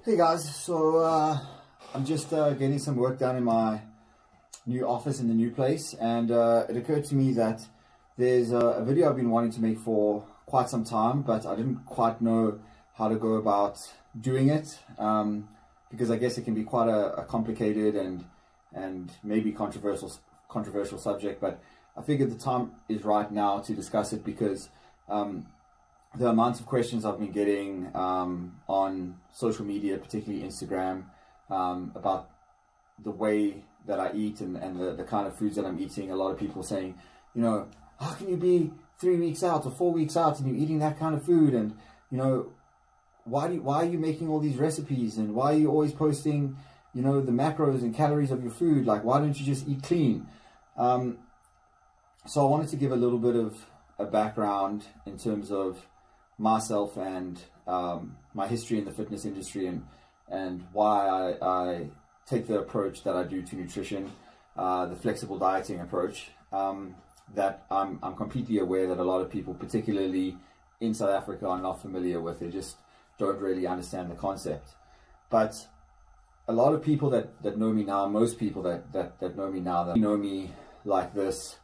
Hey guys, so I'm just getting some work done in my new office in the new place, and it occurred to me that there's a video I've been wanting to make for quite some time, but I didn't quite know how to go about doing it, because I guess it can be quite a complicated and maybe controversial subject, but I figured the time is right now to discuss it because the amount of questions I've been getting on social media, particularly Instagram, about the way that I eat and the kind of foods that I'm eating. A lot of people saying, you know, how can you be 3 weeks out or 4 weeks out and you're eating that kind of food? And, you know, why are you making all these recipes? And why are you always posting, you know, the macros and calories of your food? Like, why don't you just eat clean? So I wanted to give a little bit of a background in terms of myself and my history in the fitness industry and why I take the approach that I do to nutrition, the flexible dieting approach, that I'm completely aware that a lot of people, particularly in South Africa, are not familiar with. They just don't really understand the concept. But a lot of people that know me now, most people that know me now, that know me like this,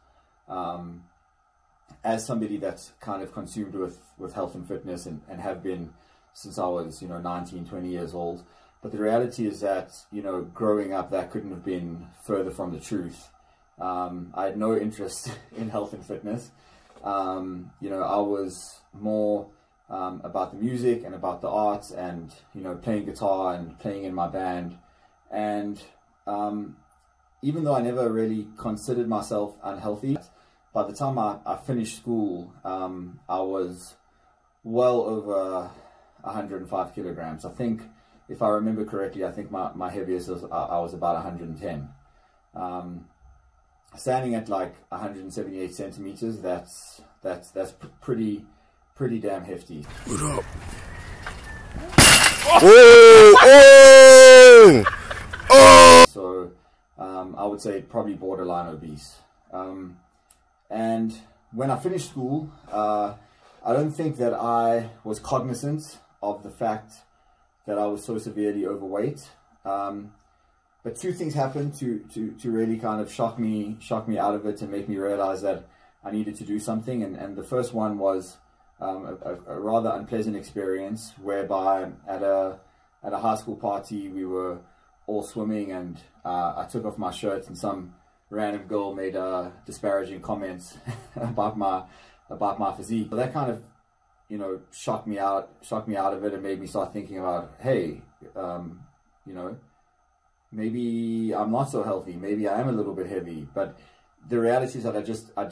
as somebody that's kind of consumed with health and fitness and have been since I was, you know, 19, 20 years old. But the reality is that, you know, growing up, that couldn't have been further from the truth. I had no interest in health and fitness. You know, I was more about the music and about the arts and, you know, playing guitar and playing in my band. And even though I never really considered myself unhealthy, by the time I finished school, I was well over 105 kilograms. I think, if I remember correctly, I think my heaviest was, I was about 110. Standing at like 178 centimeters, that's pretty damn hefty. What up? Oh! So I would say probably borderline obese. And when I finished school, I don't think that I was cognizant of the fact that I was so severely overweight. But two things happened to really kind of shock me out of it and make me realize that I needed to do something. And the first one was a rather unpleasant experience whereby at a high school party we were all swimming, and I took off my shirt and some random girl made disparaging comments about my physique. But that kind of, you know, shocked me out of it and made me start thinking about, hey, you know, maybe I'm not so healthy, maybe I am a little bit heavy. But the reality is that I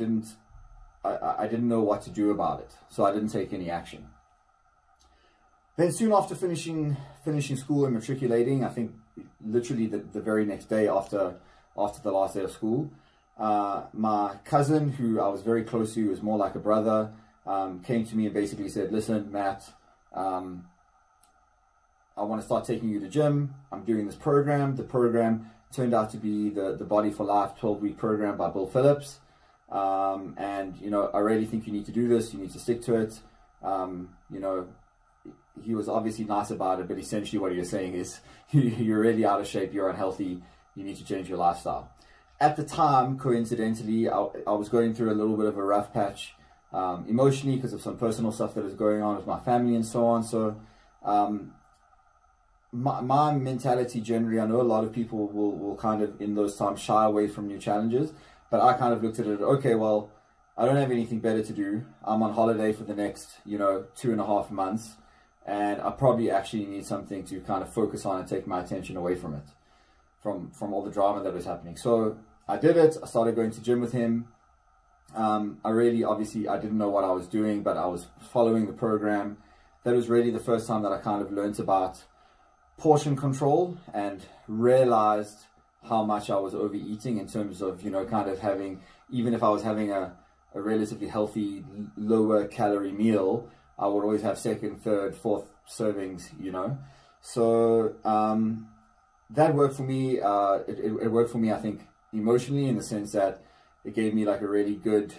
didn't know what to do about it, so I didn't take any action. Then soon after finishing school and matriculating, I think literally the very next day after the last day of school, my cousin, who I was very close to, was more like a brother, came to me and basically said, listen, Matt, I want to start taking you to gym. I'm doing this program. The program turned out to be the Body for Life 12-week program by Bill Phillips. And, you know, I really think you need to do this. You need to stick to it. You know, he was obviously nice about it, but essentially what he was saying is, you're really out of shape, you're unhealthy, you need to change your lifestyle. At the time, coincidentally, I was going through a little bit of a rough patch emotionally because of some personal stuff that was going on with my family and so on. So my mentality generally, I know a lot of people will kind of in those times shy away from new challenges, but I kind of looked at it, okay, well, I don't have anything better to do. I'm on holiday for the next, you know, 2.5 months, and I probably actually need something to kind of focus on and take my attention away from it, from all the drama that was happening. So I did it. I started going to gym with him. Obviously I didn't know what I was doing, but I was following the program. That was really the first time that I kind of learned about portion control and realized how much I was overeating in terms of, you know, kind of having, even if I was having a relatively healthy, lower calorie meal, I would always have second, third, fourth servings, you know. So that worked for me. It worked for me, I think, emotionally, in the sense that it gave me like a really good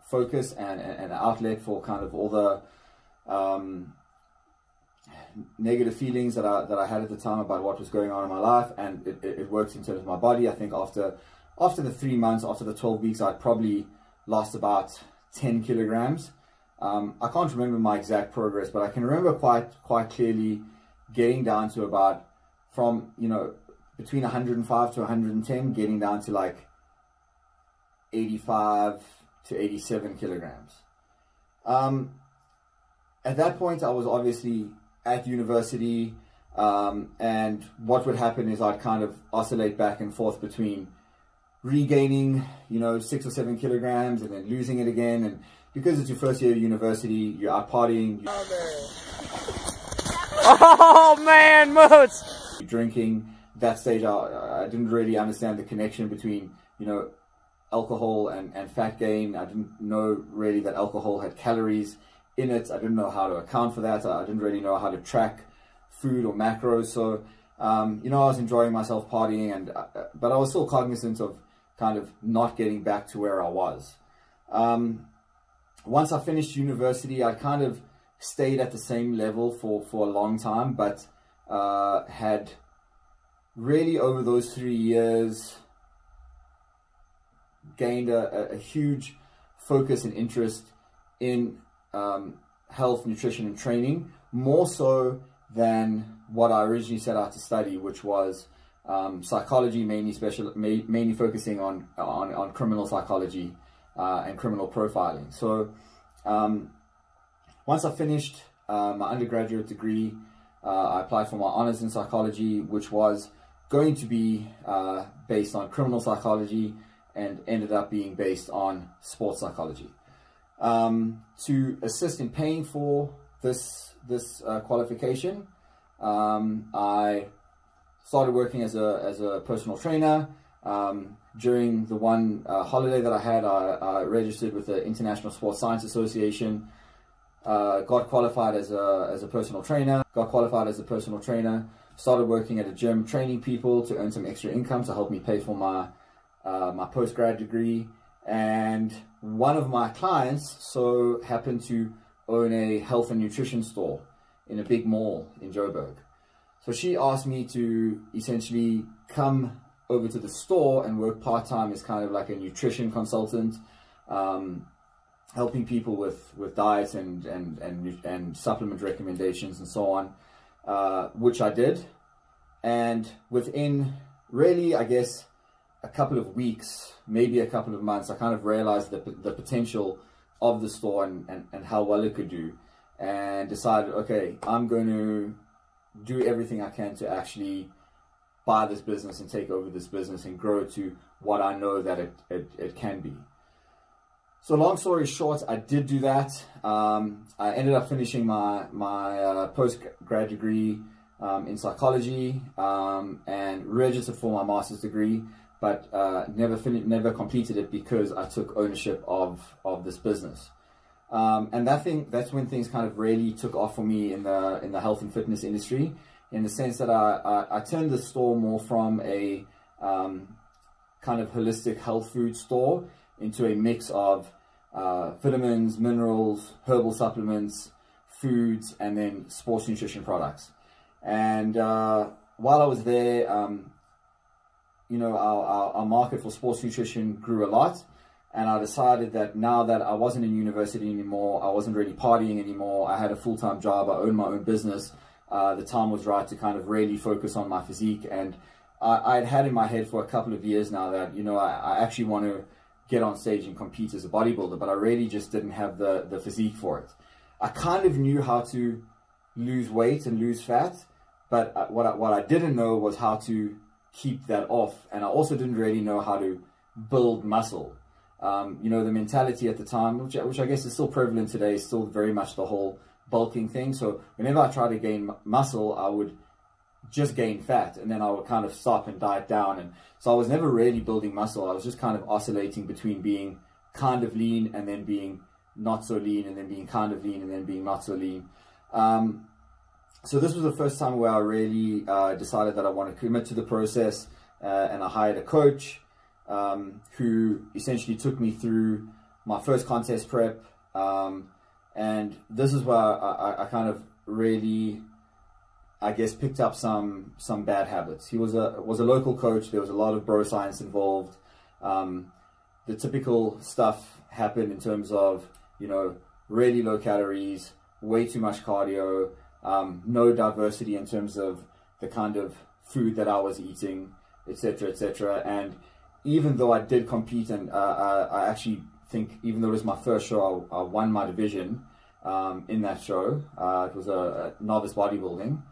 focus and an outlet for kind of all the negative feelings that I had at the time about what was going on in my life, and it worked in terms of my body. I think after the 3 months, after the 12 weeks, I'd probably lost about 10 kilograms. I can't remember my exact progress, but I can remember quite clearly getting down to about, from, you know, between 105 to 110, getting down to like 85 to 87 kilograms. At that point, I was obviously at university, and what would happen is I'd kind of oscillate back and forth between regaining, you know, 6 or 7 kilograms and then losing it again. And because it's your first year of university, you're out partying. Oh man, Moots! Drinking. That stage, I didn't really understand the connection between, you know, alcohol and fat gain. I didn't know really that alcohol had calories in it. I didn't know how to account for that. I didn't really know how to track food or macros. So, you know, I was enjoying myself partying, but I was still cognizant of kind of not getting back to where I was. Once I finished university, I kind of stayed at the same level for a long time, but had really, over those 3 years, gained a huge focus and interest in health, nutrition, and training, more so than what I originally set out to study, which was psychology, mainly focusing on criminal psychology and criminal profiling. So once I finished my undergraduate degree, I applied for my honors in psychology, which was going to be based on criminal psychology, and ended up being based on sports psychology. To assist in paying for this qualification, I started working as a personal trainer. During the one holiday that I had, I registered with the International Sports Science Association, got qualified as a personal trainer, started working at a gym, training people to earn some extra income to help me pay for my my postgrad degree. And one of my clients so happened to own a health and nutrition store in a big mall in Joburg. So she asked me to essentially come over to the store and work part-time as kind of like a nutrition consultant, helping people with diets and supplement recommendations and so on, which I did. And within really, I guess, a couple of weeks, maybe a couple of months, I kind of realized the potential of the store and how well it could do, and decided, okay, I'm going to do everything I can to actually buy this business and take over this business and grow it to what I know that it can be. So long story short, I did do that. I ended up finishing my postgrad degree in psychology, and registered for my master's degree, but never completed it because I took ownership of this business. And that's when things kind of really took off for me in the health and fitness industry, in the sense that I turned the store more from a kind of holistic health food store into a mix of vitamins, minerals, herbal supplements, foods, and then sports nutrition products. And while I was there, you know, our market for sports nutrition grew a lot. And I decided that now that I wasn't in university anymore, I wasn't really partying anymore, I had a full-time job, I owned my own business, the time was right to kind of really focus on my physique. And I'd had in my head for a couple of years now that, you know, I actually want to get on stage and compete as a bodybuilder, but I really just didn't have the physique for it. I kind of knew how to lose weight and lose fat, but what I didn't know was how to keep that off. And I also didn't really know how to build muscle. You know, the mentality at the time, which I guess is still prevalent today, is still very much the whole bulking thing. So whenever I tried to gain muscle, I would just gain fat, and then I would kind of stop and diet down. And so I was never really building muscle. I was just kind of oscillating between being kind of lean and then being not so lean, and then being kind of lean and then being not so lean. So this was the first time where I really decided that I want to commit to the process, and I hired a coach who essentially took me through my first contest prep, and this is where I kind of really I guess, picked up some bad habits. He was a local coach. There was a lot of bro science involved. The typical stuff happened in terms of, you know, really low calories, way too much cardio, no diversity in terms of the kind of food that I was eating, etc., etc. And even though I did compete, and I actually think, even though it was my first show, I won my division in that show. It was a novice bodybuilding.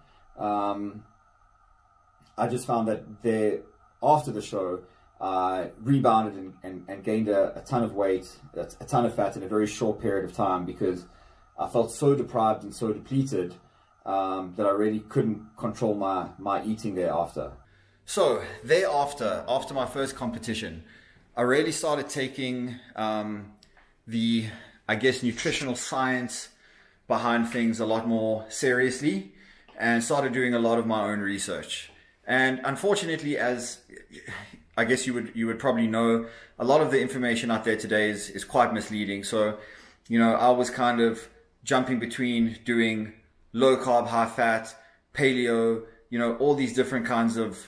I just found that after the show, I rebounded and gained a ton of weight, a ton of fat in a very short period of time, because I felt so deprived and so depleted that I really couldn't control my eating thereafter. So thereafter, after my first competition, I really started taking the, I guess, nutritional science behind things a lot more seriously, and started doing a lot of my own research. And unfortunately, as I guess you would probably know, a lot of the information out there today is quite misleading. So, you know, I was kind of jumping between doing low carb, high fat, paleo, you know, all these different kinds of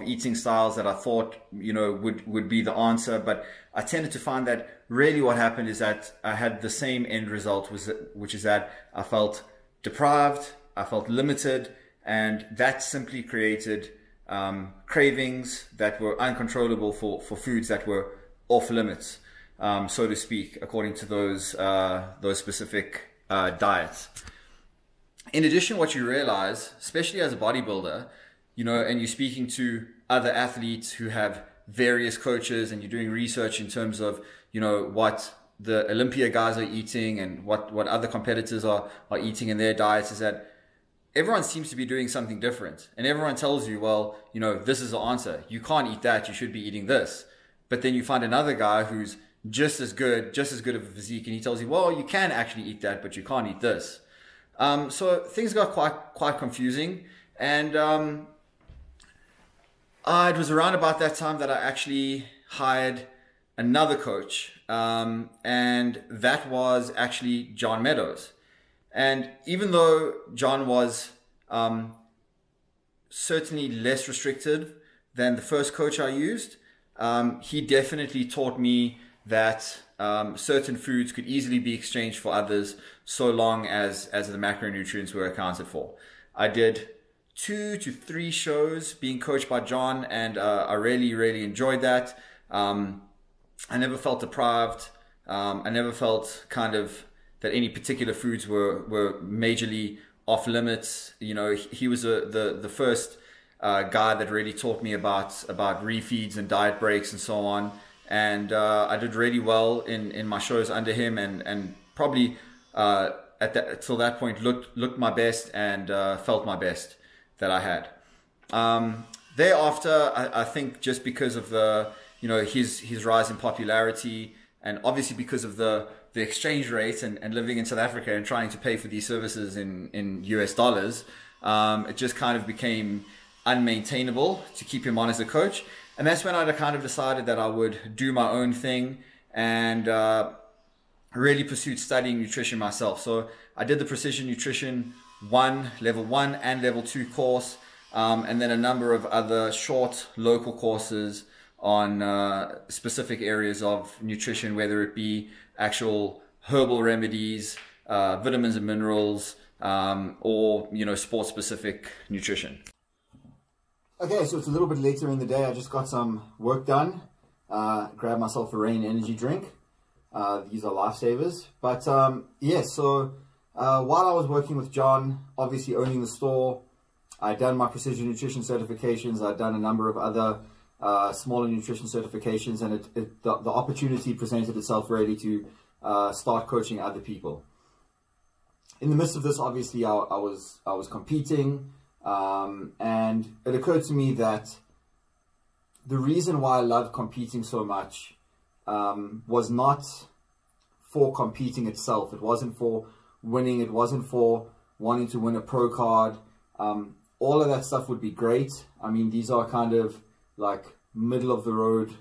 eating styles that I thought, you know, would be the answer. But I tended to find that really what happened is that I had the same end result, which is that I felt deprived, I felt limited, and that simply created cravings that were uncontrollable for foods that were off limits, so to speak, according to those specific diets. In addition, what you realize, especially as a bodybuilder, you know, and you're speaking to other athletes who have various coaches, and you're doing research in terms of, you know, what the Olympia guys are eating and what other competitors are eating in their diets, is that everyone seems to be doing something different. And everyone tells you, well, you know, this is the answer. You can't eat that. You should be eating this. But then you find another guy who's just as good of a physique, and he tells you, well, you can actually eat that, but you can't eat this. So things got quite confusing. And it was around about that time that I actually hired another coach. And that was actually John Meadows. And even though John was certainly less restricted than the first coach I used, he definitely taught me that certain foods could easily be exchanged for others, so long as the macronutrients were accounted for. I did 2 to 3 shows being coached by John, and I really enjoyed that. I never felt deprived. I never felt kind of that any particular foods were majorly off limits. You know, he was the first guy that really taught me about refeeds and diet breaks and so on. And I did really well in my shows under him, and probably till that point looked my best and felt my best that I had. Thereafter, I think just because of his rise in popularity, and obviously because of the exchange rate and living in South Africa and trying to pay for these services in US dollars, it just kind of became unmaintainable to keep him on as a coach. And that's when I kind of decided that I would do my own thing, and really pursued studying nutrition myself. So I did the Precision Nutrition Level 1 and Level 2 course, and then a number of other short local courses on specific areas of nutrition, whether it be actual herbal remedies, vitamins and minerals, or, you know, sport-specific nutrition. Okay, so it's a little bit later in the day. I just got some work done. Grabbed myself a Rain energy drink. These are lifesavers. But yeah, so while I was working with John, obviously owning the store, I'd done my Precision Nutrition certifications. I'd done a number of other smaller nutrition certifications, and the opportunity presented itself really to start coaching other people. In the midst of this, obviously, I was competing. And it occurred to me that the reason why I loved competing so much was not for competing itself. It wasn't for winning. It wasn't for wanting to win a pro card. All of that stuff would be great. I mean, these are kind of like middle of the road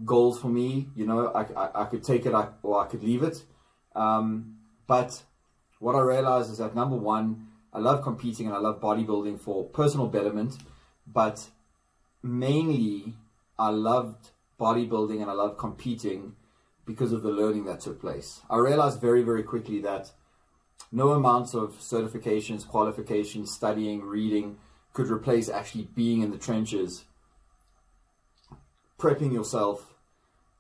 goals for me. You know, I could take it or I could leave it. But what I realized is that, number one, I love competing and I love bodybuilding for personal betterment, but mainly I loved bodybuilding and I loved competing because of the learning that took place. I realized very, very quickly that no amount of certifications, qualifications, studying, reading could replace actually being in the trenches, prepping yourself,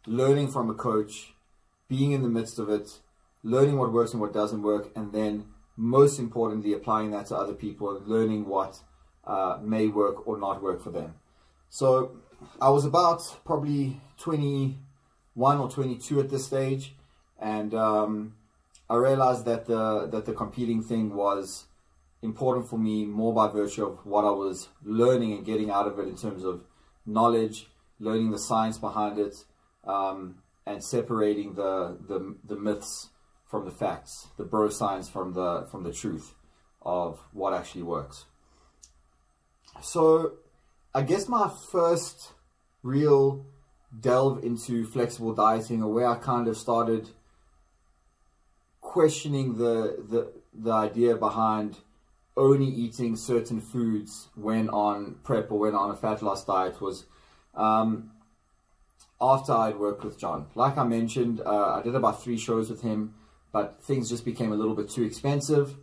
learning from a coach, being in the midst of it, learning what works and what doesn't work, and then most importantly applying that to other people and learning what may work or not work for them. So I was about probably 21 or 22 at this stage, and I realized that the competing thing was important for me more by virtue of what I was learning and getting out of it in terms of knowledge, learning the science behind it, and separating the myths from the facts, the bro science from the truth of what actually works. So I guess my first real delve into flexible dieting, or where I kind of started questioning the idea behind only eating certain foods when on prep or when on a fat loss diet, was after I'd worked with John. Like I mentioned, I did about 3 shows with him, but things just became a little bit too expensive.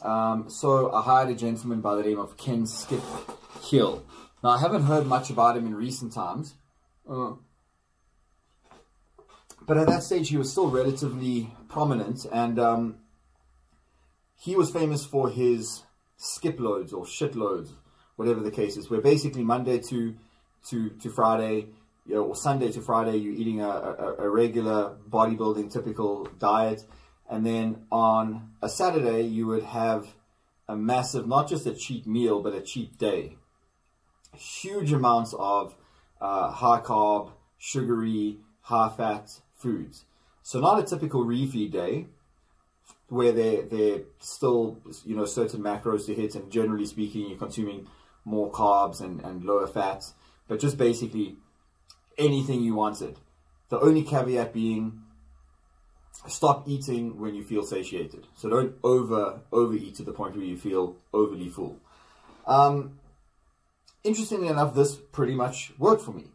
So I hired a gentleman by the name of Ken Skip Hill. Now, I haven't heard much about him in recent times, but at that stage he was still relatively prominent, and he was famous for his skip loads or shit loads, whatever the case is, where basically Monday to Friday, or Sunday to Friday, you're eating a regular bodybuilding typical diet, and then on a Saturday you would have a massive, not just a cheat meal, but a cheat day. Huge amounts of high carb, sugary, high fat foods. So not a typical refeed day where they're still, certain macros to hit, and generally speaking you're consuming more carbs and lower fats, but just basically anything you wanted. The only caveat being, stop eating when you feel satiated. So don't overeat to the point where you feel overly full. Interestingly enough, this pretty much worked for me.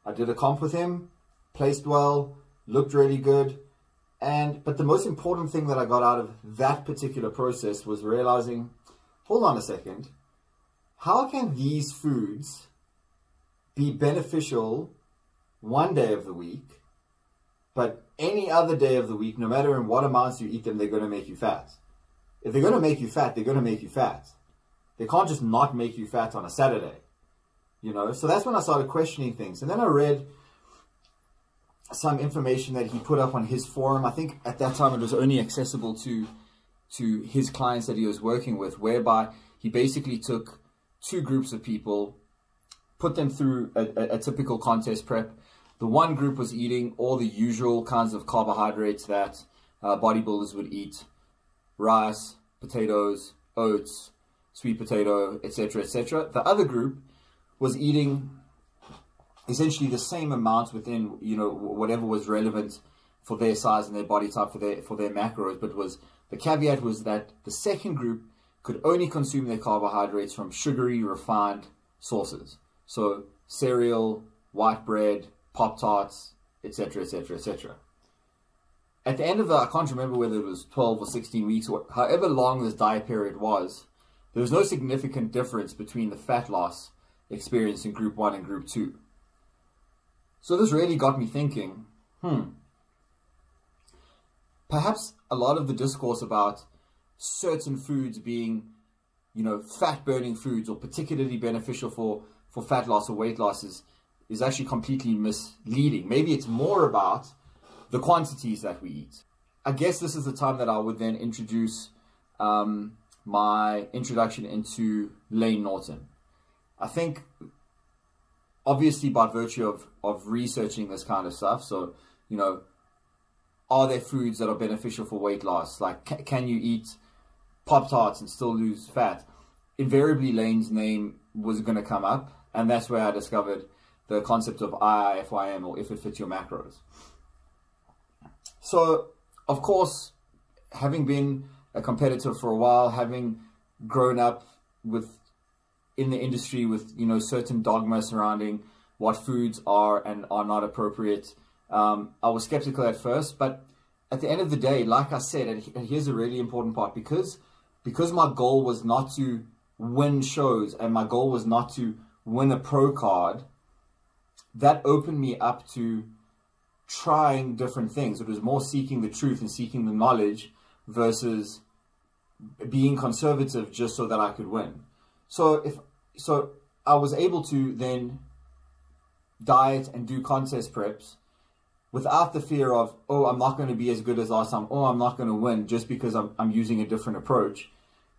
I did a comp with him, placed well, looked really good, but the most important thing that I got out of that particular process was realizing, hold on a second, how can these foods be beneficial one day of the week, but any other day of the week, no matter in what amounts you eat them, they're going to make you fat? If they're going to make you fat, they're going to make you fat. They can't just not make you fat on a Saturday, So that's when I started questioning things. And then I read some information that he put up on his forum. I think at that time it was only accessible to his clients that he was working with, whereby he basically took 2 groups of people, put them through a typical contest prep. The one group was eating all the usual kinds of carbohydrates that bodybuilders would eat: rice, potatoes, oats, sweet potato, etc., etc. The other group was eating essentially the same amount within, whatever was relevant for their size and their body type, for their macros, but the caveat was that the second group could only consume their carbohydrates from sugary, refined sources. So cereal, white bread, Pop-Tarts, etc., etc., etc. At the end of I can't remember whether it was 12 or 16 weeks, or however long this diet period was, there was no significant difference between the fat loss experienced in group 1 and group 2. So this really got me thinking, perhaps a lot of the discourse about certain foods being, fat-burning foods, or particularly beneficial for fat loss or weight loss, is actually completely misleading. Maybe it's more about the quantities that we eat. I guess this is the time that I would then introduce my introduction into Layne Norton. I think, obviously, by virtue of researching this kind of stuff, so, are there foods that are beneficial for weight loss? Like, can you eat Pop-Tarts and still lose fat? Invariably, Layne's name was going to come up, and that's where I discovered the concept of IIFYM, or if it fits your macros. So, of course, having been a competitor for a while, having grown up in the industry with, you know, certain dogma surrounding what foods are and are not appropriate. I was skeptical at first, but at the end of the day, like I said, and here's a really important part, because my goal was not to win shows and my goal was not to win a pro card, that opened me up to trying different things. It was more seeking the truth and seeking the knowledge versus being conservative just so that I could win. So I was able to then diet and do contest preps without the fear of, oh, I'm not going to be as good as last time, oh, I'm not going to win just because I'm using a different approach,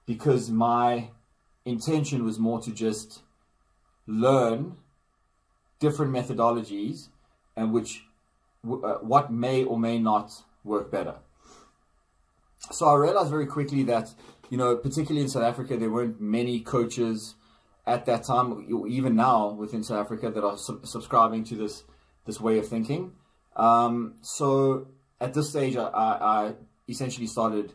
because my intention was more to just learn different methodologies and what may or may not work better. So I realized very quickly that, you know, particularly in South Africa, there weren't many coaches at that time, even now within South Africa, that are subscribing to this way of thinking. So at this stage, I essentially started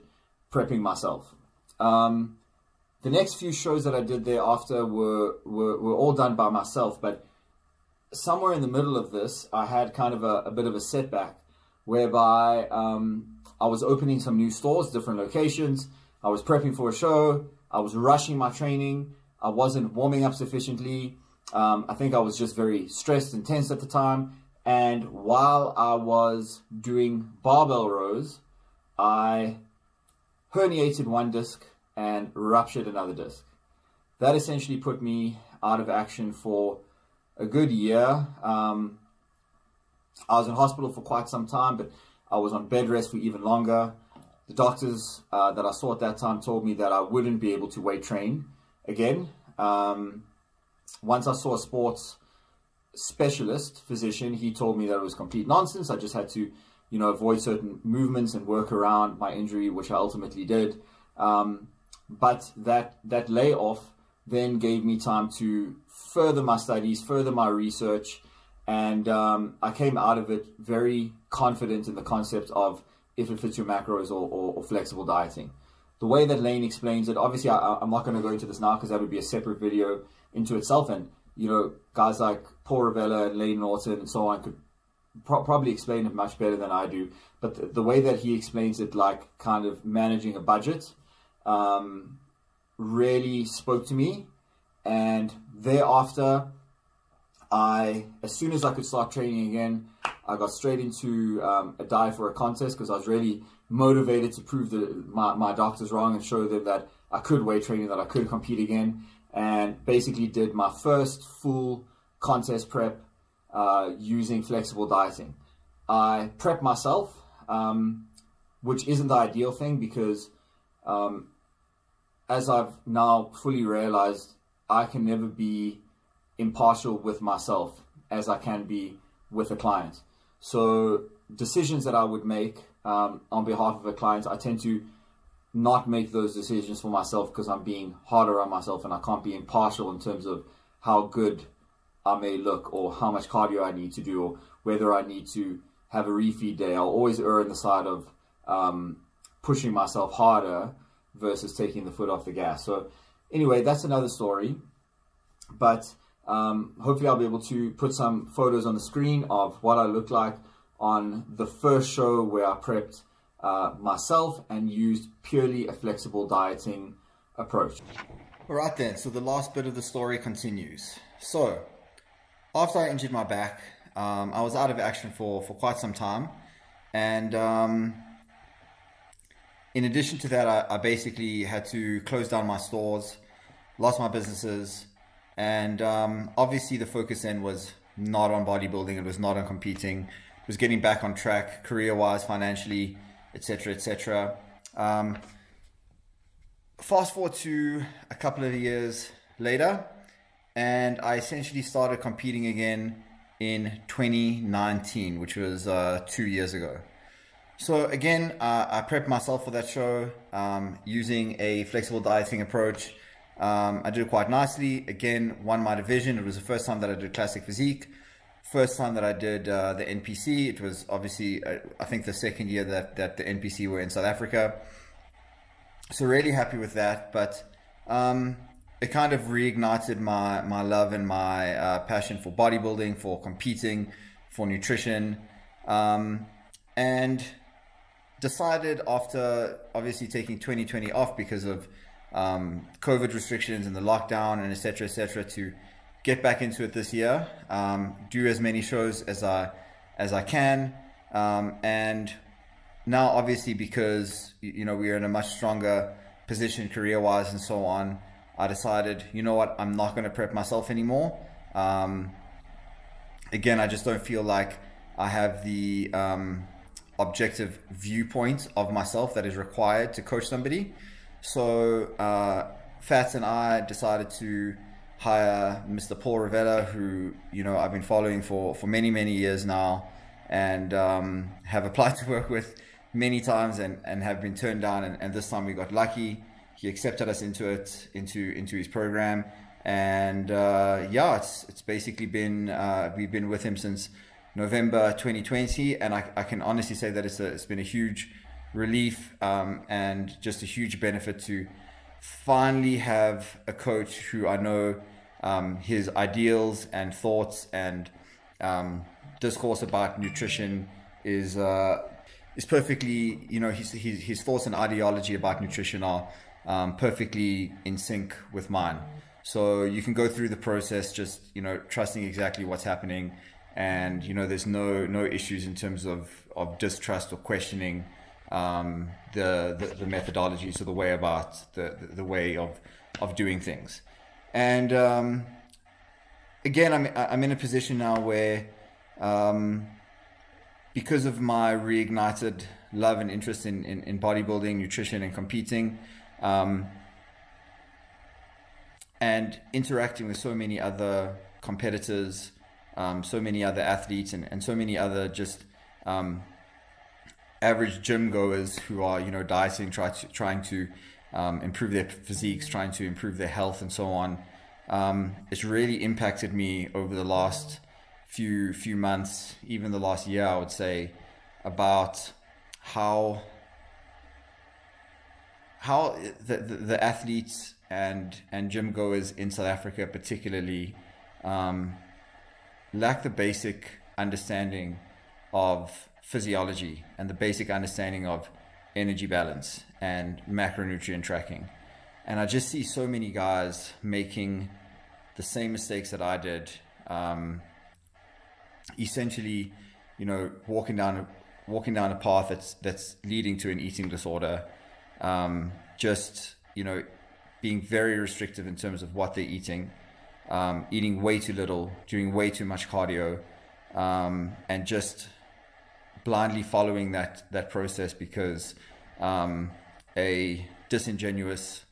prepping myself. The next few shows that I did thereafter were all done by myself, but somewhere in the middle of this, I had kind of a bit of a setback, whereby I was opening some new stores, different locations. I was prepping for a show. I was rushing my training. I wasn't warming up sufficiently. I think I was just very stressed and tense at the time. And while I was doing barbell rows, I herniated one disc and ruptured another disc. That essentially put me out of action for a good year. I was in hospital for quite some time, but I was on bed rest for even longer. The doctors that I saw at that time told me that I wouldn't be able to weight train again. Once I saw a sports specialist physician, he told me that it was complete nonsense. I just had to, you know, avoid certain movements and work around my injury, which I ultimately did. But that layoff then gave me time to further my studies, further my research, and I came out of it very confident in the concept of if it fits your macros or flexible dieting. The way that Lane explains it, obviously I'm not going to go into this now because that would be a separate video into itself, and you know, guys like Paul Ravella and Lane Norton and so on could probably explain it much better than I do. But the way that he explains it, like kind of managing a budget, really spoke to me. And thereafter, as soon as I could start training again, I got straight into a dive for a contest, because I was really motivated to prove my doctors wrong and show them that I could weight train, that I could compete again. And basically did my first full contest prep using flexible dieting. I prepped myself, which isn't the ideal thing, because as I've now fully realized, I can never be impartial with myself as I can be with a client. So decisions that I would make on behalf of a client, I tend to not make those decisions for myself, because I'm being harder on myself and I can't be impartial in terms of how good I may look or how much cardio I need to do or whether I need to have a refeed day. I'll always err on the side of pushing myself harder versus taking the foot off the gas. So anyway, that's another story, but hopefully I'll be able to put some photos on the screen of what I looked like on the first show where I prepped myself and used purely a flexible dieting approach. All right then, so the last bit of the story continues. So after I injured my back, I was out of action for quite some time, and in addition to that, I basically had to close down my stores, lost my businesses, and obviously the focus then was not on bodybuilding, it was not on competing, it was getting back on track career-wise, financially, etc., etc. Fast forward to a couple of years later, and I essentially started competing again in 2019, which was 2 years ago. So again, I prepped myself for that show using a flexible dieting approach. I did it quite nicely. Again, won my division. It was the first time that I did classic physique. First time that I did the NPC. It was obviously, I think, the second year that the NPC were in South Africa. So really happy with that. But it kind of reignited my love and my passion for bodybuilding, for competing, for nutrition, and decided after obviously taking 2020 off because of COVID restrictions and the lockdown and etc., to get back into it this year, do as many shows as I can, and now obviously because we are in a much stronger position career-wise and so on, I decided, you know what, I'm not going to prep myself anymore. Again, I just don't feel like I have the objective viewpoint of myself that is required to coach somebody. So Fats and I decided to hire Mr. Paul Rivella, who I've been following for many years now, and have applied to work with many times and have been turned down, and this time we got lucky. He accepted us into his program, and yeah, it's basically been we've been with him since November 2020, and I can honestly say that it's been a huge relief and just a huge benefit to finally have a coach who I know his ideals and thoughts and discourse about nutrition is perfectly, his thoughts and ideology about nutrition are perfectly in sync with mine. So you can go through the process just trusting exactly what's happening, and there's no issues in terms of distrust or questioning the methodologies or the way about the way of doing things. And again, I'm in a position now where because of my reignited love and interest in bodybuilding, nutrition, and competing, and interacting with so many other competitors, so many other athletes, and so many other just average gym goers who are dieting, trying to improve their physiques, trying to improve their health, and so on. It's really impacted me over the last few months, even the last year, I would say, about how the athletes and gym goers in South Africa particularly lack the basic understanding of physiology and the basic understanding of energy balance and macronutrient tracking. And I just see so many guys making the same mistakes that I did, essentially walking down a path that's leading to an eating disorder, just being very restrictive in terms of what they're eating, eating way too little, doing way too much cardio, and just blindly following that process because a disingenuous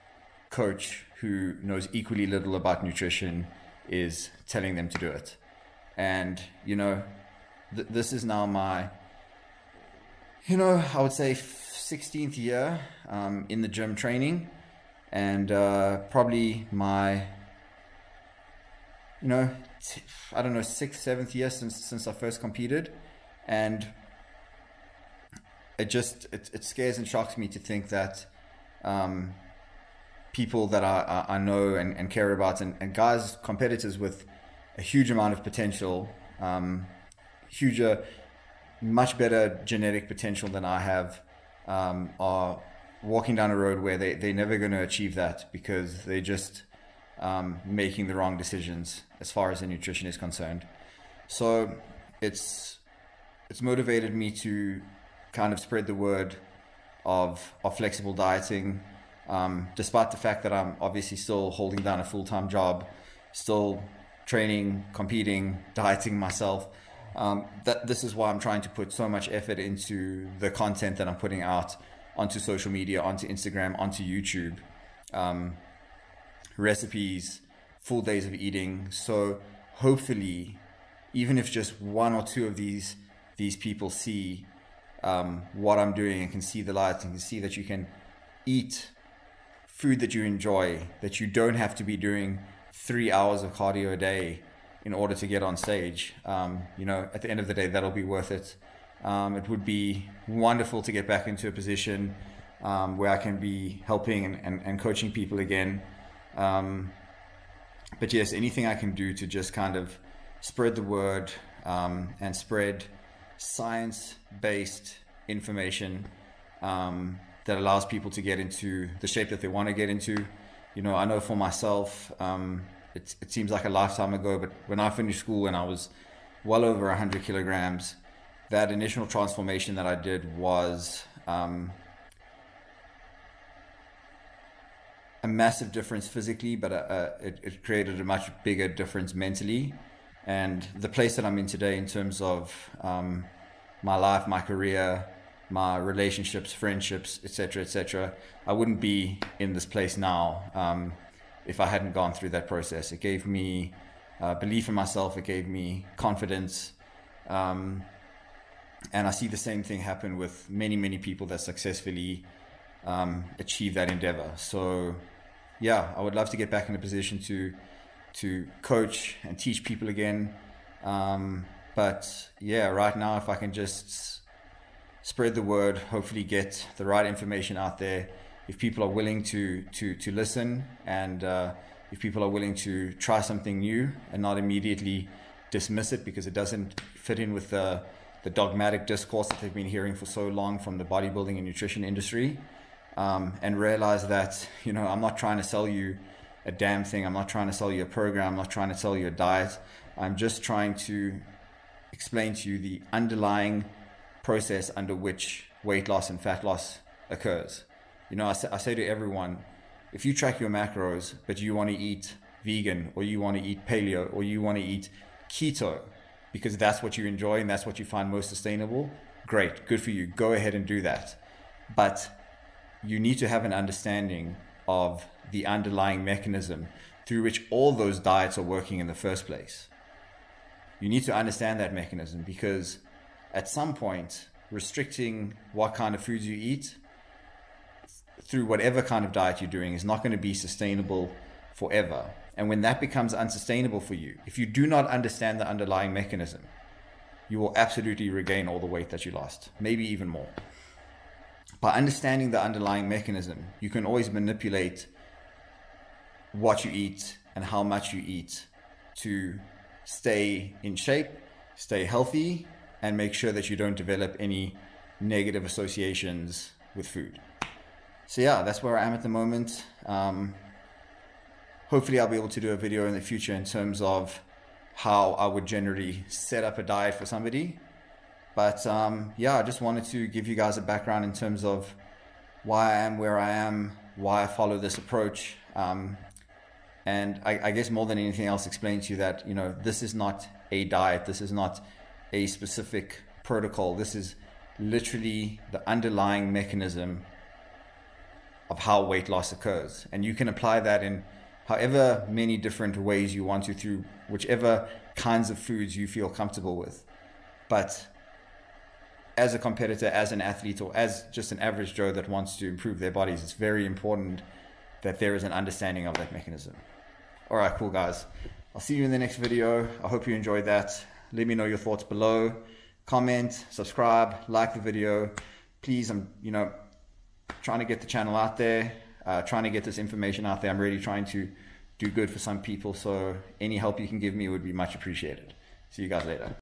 coach who knows equally little about nutrition is telling them to do it. And this is now my I would say 16th year in the gym training, and probably my I don't know, 6th, 7th year since I first competed. And it scares and shocks me to think that people that I know and care about, and guys, competitors with a huge amount of potential, much better genetic potential than I have, are walking down a road where they're never going to achieve that because they're just making the wrong decisions as far as the nutrition is concerned. So it's motivated me to kind of spread the word of flexible dieting, despite the fact that I'm obviously still holding down a full-time job, still training, competing, dieting myself. This is why I'm trying to put so much effort into the content that I'm putting out onto social media, onto Instagram, onto YouTube, recipes, full days of eating. So hopefully, even if just one or two of these people see what I'm doing and can see the light and can see that you can eat food that you enjoy, that you don't have to be doing 3 hours of cardio a day in order to get on stage, at the end of the day, that'll be worth it. It would be wonderful to get back into a position where I can be helping and coaching people again. But yes, anything I can do to just kind of spread the word and spread science-based information that allows people to get into the shape that they want to get into. You know, I know for myself, it seems like a lifetime ago, but when I finished school and I was well over 100 kilograms, that initial transformation that I did was a massive difference physically, but it created a much bigger difference mentally. And the place that I'm in today in terms of my life, my career, my relationships, friendships, etc., I wouldn't be in this place now if I hadn't gone through that process. It gave me belief in myself, it gave me confidence, and I see the same thing happen with many people that successfully achieve that endeavor. So yeah, I would love to get back in a position to coach and teach people again, but yeah, right now if I can just spread the word, hopefully get the right information out there, if people are willing to listen, and if people are willing to try something new and not immediately dismiss it because it doesn't fit in with the dogmatic discourse that they've been hearing for so long from the bodybuilding and nutrition industry, and realize that, you know, I'm not trying to sell you a damn thing. I'm not trying to sell you a program. I'm not trying to sell you a diet. I'm just trying to explain to you the underlying process under which weight loss and fat loss occurs. You know, I say to everyone, if you track your macros, but you want to eat vegan, or you want to eat paleo, or you want to eat keto, because that's what you enjoy and that's what you find most sustainable, great, good for you. Go ahead and do that. But you need to have an understanding of the underlying mechanism through which all those diets are working in the first place. You need to understand that mechanism, because at some point, restricting what kind of foods you eat through whatever kind of diet you're doing is not going to be sustainable forever. And when that becomes unsustainable for you, if you do not understand the underlying mechanism, you will absolutely regain all the weight that you lost, maybe even more. By understanding the underlying mechanism, you can always manipulate what you eat and how much you eat to stay in shape, stay healthy, and make sure that you don't develop any negative associations with food. So yeah, that's where I am at the moment. Hopefully I'll be able to do a video in the future in terms of how I would generally set up a diet for somebody. But yeah, I just wanted to give you guys a background in terms of why I am where I am, why I follow this approach. And I guess more than anything else, explain to you that, you know, this is not a diet. This is not a specific protocol. This is literally the underlying mechanism of how weight loss occurs. And you can apply that in however many different ways you want to, through whichever kinds of foods you feel comfortable with. But as a competitor, as an athlete, or as just an average Joe that wants to improve their bodies, it's very important that there is an understanding of that mechanism. All right, cool guys. I'll see you in the next video. I hope you enjoyed that. Let me know your thoughts below. Comment, subscribe, like the video. Please, I'm trying to get the channel out there, trying to get this information out there. I'm really trying to do good for some people. So any help you can give me would be much appreciated. See you guys later.